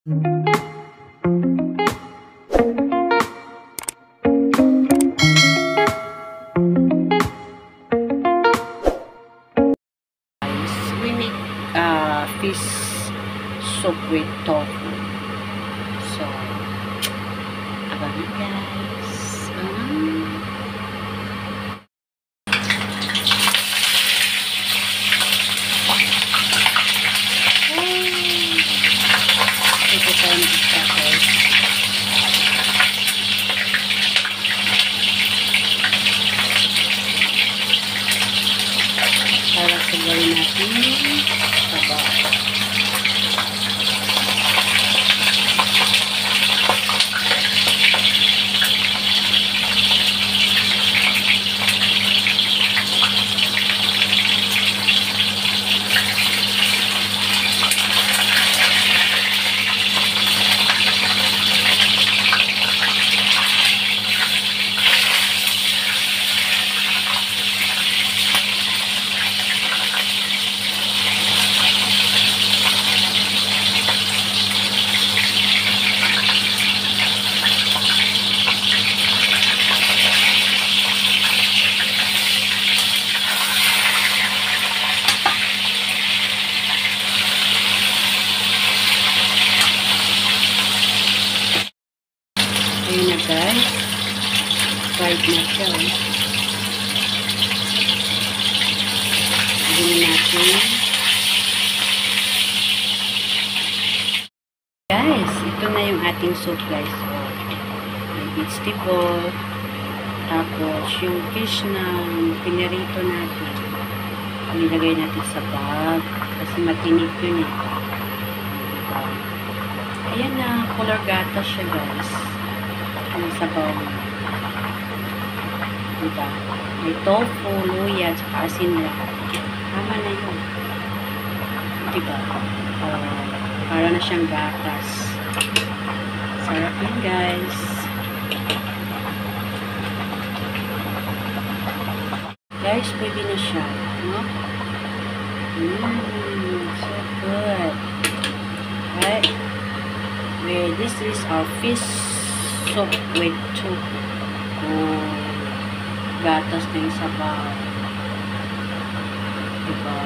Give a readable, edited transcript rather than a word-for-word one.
We make fish soup with tofu. So, abangan guys. Ito tayo mag-start. Para sabayin natin sabaw. Ayun na guys, fried na siya. Gawin natin. Guys, ito na yung ating soup guys. May vegetable, tapos yung fish na pinirito natin. Nilagay natin sa bag kasi matinig yun eh. Ayan na, color gatas siya guys. Ang sabaw. Diba? May tofu, luya, tsaka asin lang. Tama na yun. Diba? Para na siyang gatas. Sarap yun guys. Guys, pwede na siya. No? So good. Right? This is our fish soup with tofu. Gatas na yung sabaw. Diba?